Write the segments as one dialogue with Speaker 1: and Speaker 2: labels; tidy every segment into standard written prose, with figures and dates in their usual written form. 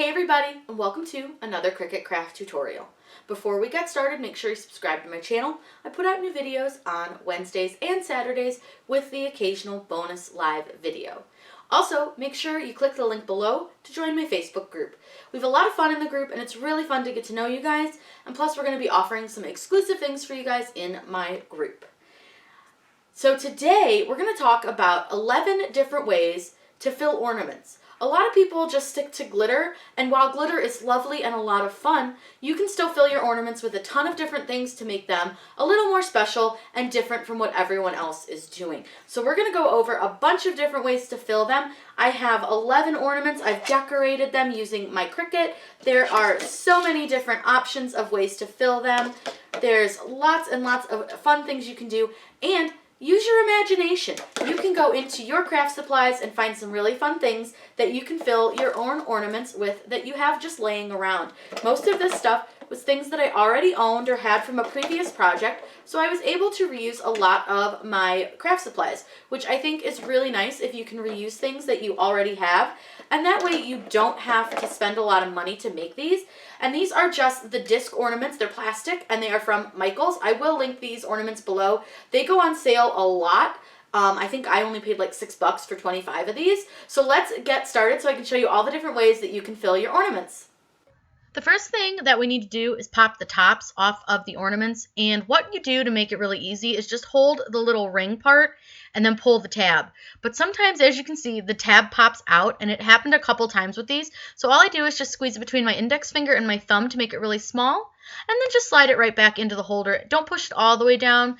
Speaker 1: Hey everybody, and welcome to another Cricut craft tutorial. Before we get started, make sure you subscribe to my channel. I put out new videos on Wednesdays and Saturdays with the occasional bonus live video. Also, make sure you click the link below to join my Facebook group. We have a lot of fun in the group and it's really fun to get to know you guys, and plus we're going to be offering some exclusive things for you guys in my group. So today we're going to talk about 11 different ways to fill ornaments. A lot of people just stick to glitter, and while glitter is lovely and a lot of fun, you can still fill your ornaments with a ton of different things to make them a little more special and different from what everyone else is doing. So we're going to go over a bunch of different ways to fill them. I have 11 ornaments. I've decorated them using my Cricut. There are so many different options of ways to fill them. There's lots and lots of fun things you can do, and use your imagination. You can go into your craft supplies and find some really fun things that you can fill your own ornaments with that you have just laying around. Most of this stuff was things that I already owned or had from a previous project, so I was able to reuse a lot of my craft supplies, which I think is really nice if you can reuse things that you already have, and that way you don't have to spend a lot of money to make these. And these are just the disc ornaments. They're plastic and they are from Michaels. I will link these ornaments below. They go on sale a lot. I think I only paid like $6 for 25 of these. So let's get started so I can show you all the different ways that you can fill your ornaments.
Speaker 2: The first thing that we need to do is pop the tops off of the ornaments, and what you do to make it really easy is just hold the little ring part and then pull the tab. But sometimes, as you can see, the tab pops out, and it happened a couple times with these. So all I do is just squeeze it between my index finger and my thumb to make it really small, and then just slide it right back into the holder. Don't push it all the way down.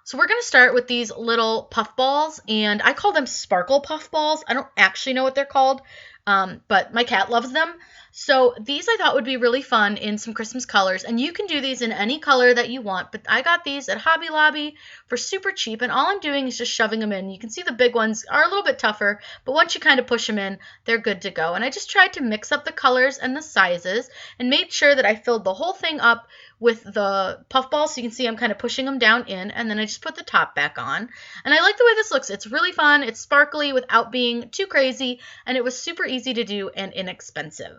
Speaker 2: So we're going to start with these little puff balls, and I call them sparkle puff balls. I don't actually know what they're called, but my cat loves them. So these I thought would be really fun in some Christmas colors, and you can do these in any color that you want, but I got these at Hobby Lobby for super cheap, and all I'm doing is just shoving them in. You can see the big ones are a little bit tougher, but once you kind of push them in, they're good to go. And I just tried to mix up the colors and the sizes and made sure that I filled the whole thing up with the puff balls, so you can see I'm kind of pushing them down in, and then I just put the top back on. And I like the way this looks. It's really fun, it's sparkly without being too crazy, and it was super easy to do and inexpensive.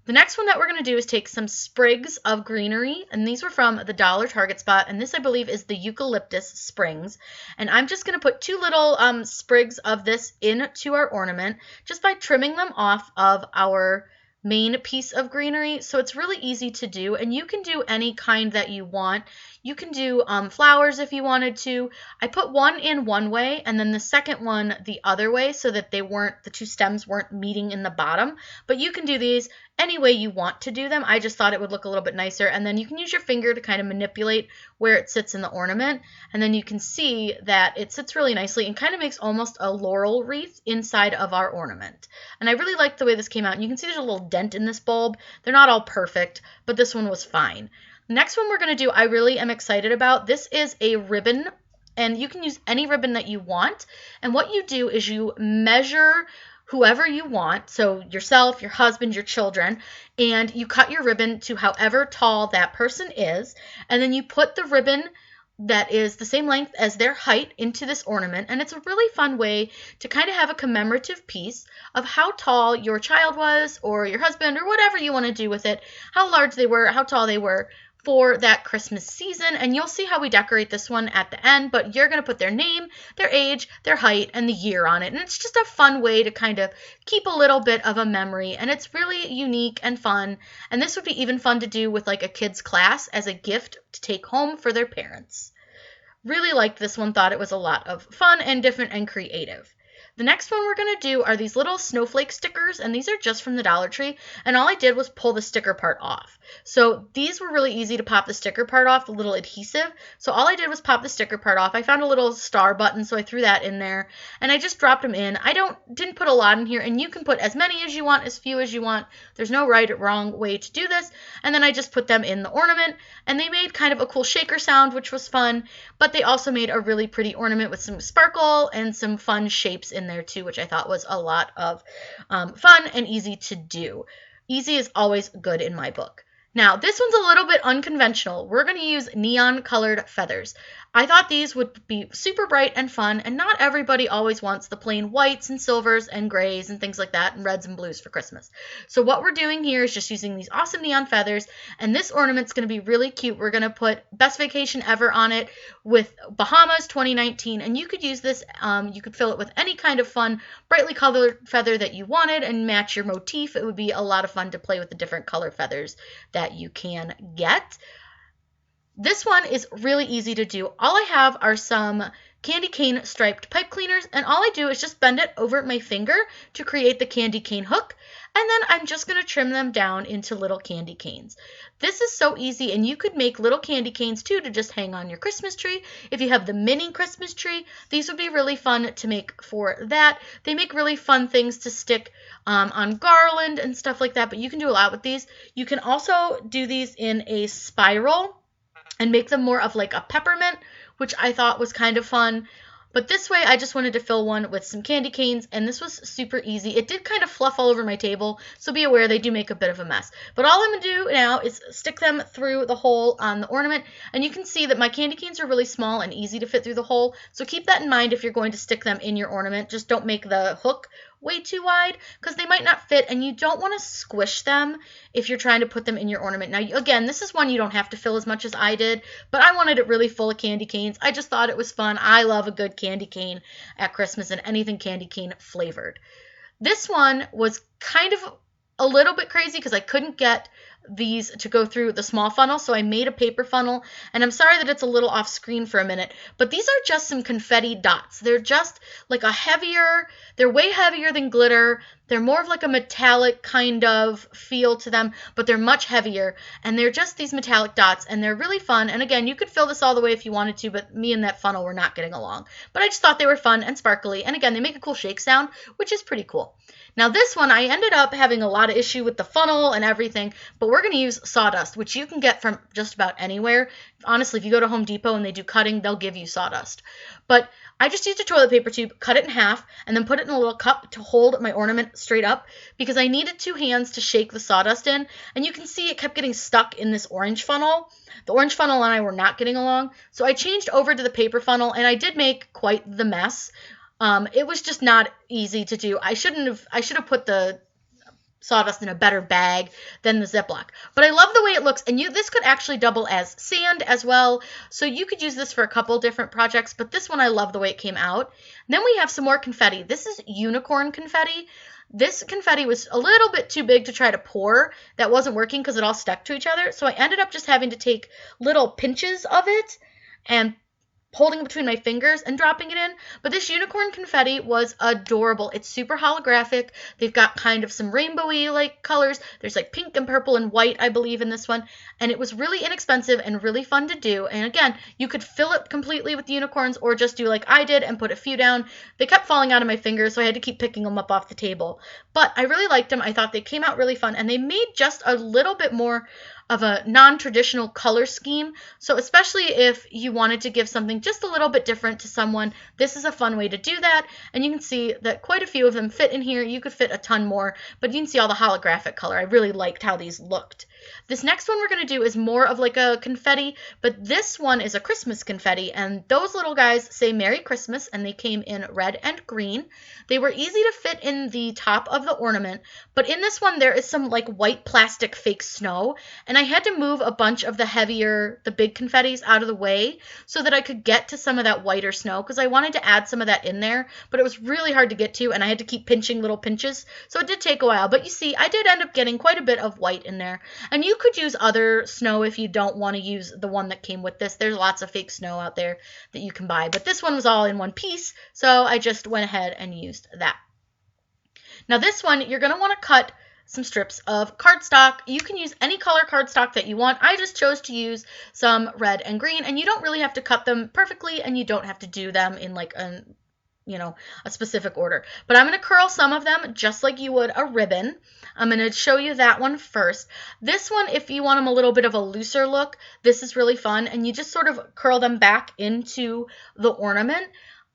Speaker 2: The next one that we're going to do is take some sprigs of greenery, and these were from the Dollar Target spot, and this I believe is the eucalyptus sprigs. And I'm just going to put two little sprigs of this into our ornament just by trimming them off of our main piece of greenery. So it's really easy to do, and you can do any kind that you want. You can do flowers if you wanted to. I put one in one way and then the second one the other way so that the two stems weren't meeting in the bottom. But you can do these any way you want to do them. I just thought it would look a little bit nicer, and then you can use your finger to kind of manipulate where it sits in the ornament, and then you can see that it sits really nicely and kind of makes almost a laurel wreath inside of our ornament. And I really like the way this came out. And you can see there's a little dent in this bulb. They're not all perfect, but this one was fine. The next one we're going to do, I really am excited about. This is a ribbon, and you can use any ribbon that you want. And what you do is you measure whoever you want, so yourself, your husband, your children, and you cut your ribbon to however tall that person is, and then you put the ribbon that is the same length as their height into this ornament. And it's a really fun way to kind of have a commemorative piece of how tall your child was, or your husband, or whatever you want to do with it, how large they were, how tall they were for that Christmas season. And you'll see how we decorate this one at the end, but you're going to put their name, their age, their height, and the year on it. And it's just a fun way to kind of keep a little bit of a memory, and it's really unique and fun. And this would be even fun to do with like a kid's class as a gift to take home for their parents. Really liked this one, thought it was a lot of fun and different and creative. The next one we're going to do are these little snowflake stickers, and these are just from the Dollar Tree, and all I did was pull the sticker part off. So these were really easy to pop the sticker part off, the little adhesive. So all I did was pop the sticker part off. I found a little star button, so I threw that in there, and I just dropped them in. I didn't put a lot in here, and you can put as many as you want, as few as you want. There's no right or wrong way to do this. And then I just put them in the ornament, and they made kind of a cool shaker sound, which was fun, but they also made a really pretty ornament with some sparkle and some fun shapes in there too, which I thought was a lot of fun and easy to do. Easy is always good in my book. Now, this one's a little bit unconventional. We're going to use neon colored feathers. I thought these would be super bright and fun, and not everybody always wants the plain whites and silvers and grays and things like that, and reds and blues for Christmas. So what we're doing here is just using these awesome neon feathers, and this ornament's going to be really cute. We're going to put Best Vacation Ever on it with Bahamas 2019, and you could use this, you could fill it with any kind of fun, brightly colored feather that you wanted and match your motif. It would be a lot of fun to play with the different color feathers that you can get. This one is really easy to do. All I have are some candy cane striped pipe cleaners, and all I do is just bend it over my finger to create the candy cane hook, and then I'm just going to trim them down into little candy canes. This is so easy, and you could make little candy canes too to just hang on your Christmas tree. If you have the mini Christmas tree, these would be really fun to make for that. They make really fun things to stick on garland and stuff like that, but you can do a lot with these. You can also do these in a spiral and make them more of like a peppermint, which I thought was kind of fun. But this way, I just wanted to fill one with some candy canes, and this was super easy. It did kind of fluff all over my table, so be aware they do make a bit of a mess. But all I'm going to do now is stick them through the hole on the ornament, and you can see that my candy canes are really small and easy to fit through the hole, so keep that in mind if you're going to stick them in your ornament. Just don't make the hook way too wide because they might not fit, and you don't want to squish them if you're trying to put them in your ornament. Now, again, this is one you don't have to fill as much as I did, but I wanted it really full of candy canes. I just thought it was fun. I love a good candy cane at Christmas and anything candy cane flavored. This one was kind of a little bit crazy because I couldn't get these to go through the small funnel, so I made a paper funnel, and I'm sorry that it's a little off screen for a minute, but these are just some confetti dots. They're just like they're way heavier than glitter. They're more of like a metallic kind of feel to them, but they're much heavier, and they're just these metallic dots, and they're really fun. And again, you could fill this all the way if you wanted to, but me and that funnel were not getting along. But I just thought they were fun and sparkly, and again, they make a cool shake sound, which is pretty cool. Now this one, I ended up having a lot of issue with the funnel and everything, but we're going to use sawdust, which you can get from just about anywhere. Honestly, if you go to Home Depot and they do cutting, they'll give you sawdust. But I just used a toilet paper tube, cut it in half, and then put it in a little cup to hold my ornament straight up because I needed two hands to shake the sawdust in. And you can see it kept getting stuck in this orange funnel. The orange funnel and I were not getting along. So I changed over to the paper funnel, and I did make quite the mess. It was just not easy to do. I should have put the sawdust in a better bag than the Ziploc. But I love the way it looks, and this could actually double as sand as well. So you could use this for a couple different projects, but this one I love the way it came out. Then we have some more confetti. This is unicorn confetti. This confetti was a little bit too big to try to pour. That wasn't working because it all stuck to each other. So I ended up just having to take little pinches of it and holding between my fingers and dropping it in. But this unicorn confetti was adorable. It's super holographic. They've got kind of some rainbowy like colors. There's like pink and purple and white, I believe, in this one. And it was really inexpensive and really fun to do. And again, you could fill it completely with unicorns or just do like I did and put a few down. They kept falling out of my fingers, so I had to keep picking them up off the table. But I really liked them. I thought they came out really fun, and they made just a little bit more of a non-traditional color scheme. So especially if you wanted to give something just a little bit different to someone, this is a fun way to do that. And you can see that quite a few of them fit in here. You could fit a ton more, but you can see all the holographic color. I really liked how these looked. This next one we're going to do is more of like a confetti, but this one is a Christmas confetti, and those little guys say Merry Christmas, and they came in red and green. They were easy to fit in the top of the ornament, but in this one there is some like white plastic fake snow, and I had to move a bunch of the big confettis out of the way so that I could get to some of that whiter snow because I wanted to add some of that in there, but it was really hard to get to, and I had to keep pinching little pinches, so it did take a while. But you see, I did end up getting quite a bit of white in there. And you could use other snow if you don't want to use the one that came with this. There's lots of fake snow out there that you can buy. But this one was all in one piece, so I just went ahead and used that. Now this one, you're going to want to cut some strips of cardstock. You can use any color cardstock that you want. I just chose to use some red and green, and you don't really have to cut them perfectly, and you don't have to do them in like a specific order. But I'm going to curl some of them just like you would a ribbon. I'm going to show you that one first. This one, if you want them a little bit of a looser look, this is really fun, and you just sort of curl them back into the ornament.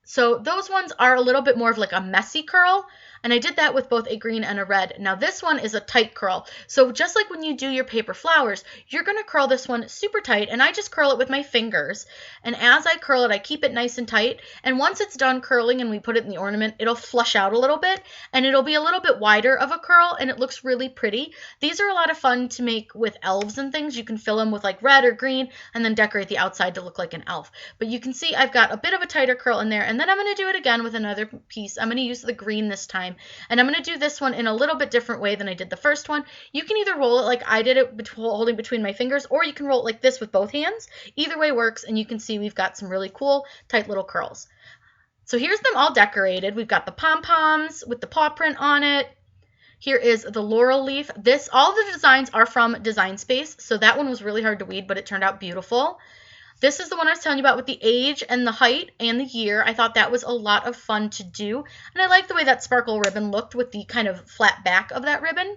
Speaker 2: So those ones are a little bit more of like a messy curl. And I did that with both a green and a red. Now this one is a tight curl. So just like when you do your paper flowers, you're going to curl this one super tight, and I just curl it with my fingers. And as I curl it, I keep it nice and tight. And once it's done curling and we put it in the ornament, it'll flush out a little bit, and it'll be a little bit wider of a curl, and it looks really pretty. These are a lot of fun to make with elves and things. You can fill them with like red or green and then decorate the outside to look like an elf. But you can see I've got a bit of a tighter curl in there, and then I'm going to do it again with another piece. I'm going to use the green this time. And I'm going to do this one in a little bit different way than I did the first one. You can either roll it like I did it, holding between my fingers, or you can roll it like this with both hands. Either way works, and you can see we've got some really cool, tight little curls. So here's them all decorated. We've got the pom-poms with the paw print on it. Here is the laurel leaf. All the designs are from Design Space, so that one was really hard to weed, but it turned out beautiful. This is the one I was telling you about with the age and the height and the year. I thought that was a lot of fun to do. And I like the way that sparkle ribbon looked with the kind of flat back of that ribbon.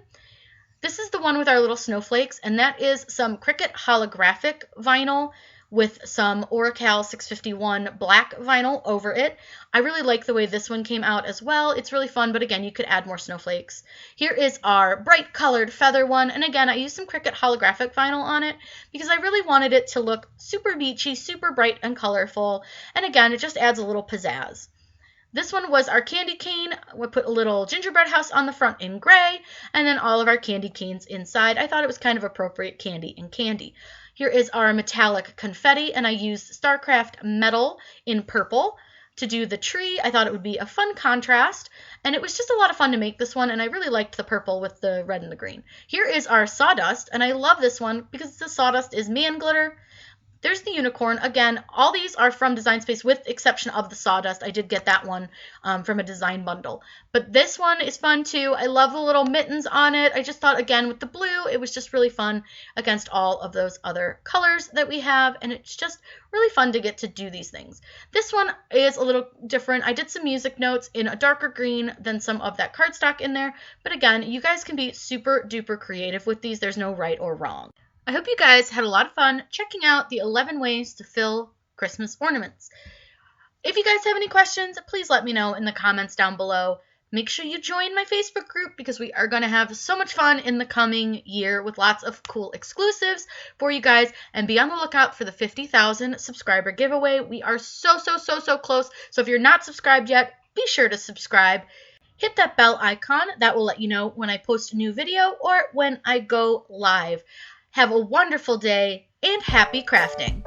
Speaker 2: This is the one with our little snowflakes, and that is some CRICUT holographic vinyl with some Oracal 651 black vinyl over it. I really like the way this one came out as well. It's really fun, but again, you could add more snowflakes. Here is our bright colored feather one, and again, I used some CRICUT holographic vinyl on it because I really wanted it to look super beachy, super bright and colorful, and again, it just adds a little pizzazz. This one was our candy cane. We put a little gingerbread house on the front in gray, and then all of our candy canes inside. I thought it was kind of appropriate candy and candy. Here is our metallic confetti, and I used StarCraft metal in purple to do the tree. I thought it would be a fun contrast, and it was just a lot of fun to make this one, and I really liked the purple with the red and the green. Here is our sawdust, and I love this one because the sawdust is man glitter. There's the unicorn. Again, all these are from Design Space with exception of the sawdust. I did get that one from a design bundle. But this one is fun too. I love the little mittens on it. I just thought, again, with the blue, it was just really fun against all of those other colors that we have. And it's just really fun to get to do these things. This one is a little different. I did some music notes in a darker green than some of that cardstock in there. But again, you guys can be super duper creative with these. There's no right or wrong. I hope you guys had a lot of fun checking out the 11 ways to fill Christmas ornaments. If you guys have any questions, please let me know in the comments down below. Make sure you join my Facebook group because we are going to have so much fun in the coming year with lots of cool exclusives for you guys. And be on the lookout for the 50,000 subscriber giveaway. We are so close. So if you're not subscribed yet, be sure to subscribe. Hit that bell icon. That will let you know when I post a new video or when I go live. Have a wonderful day and happy crafting!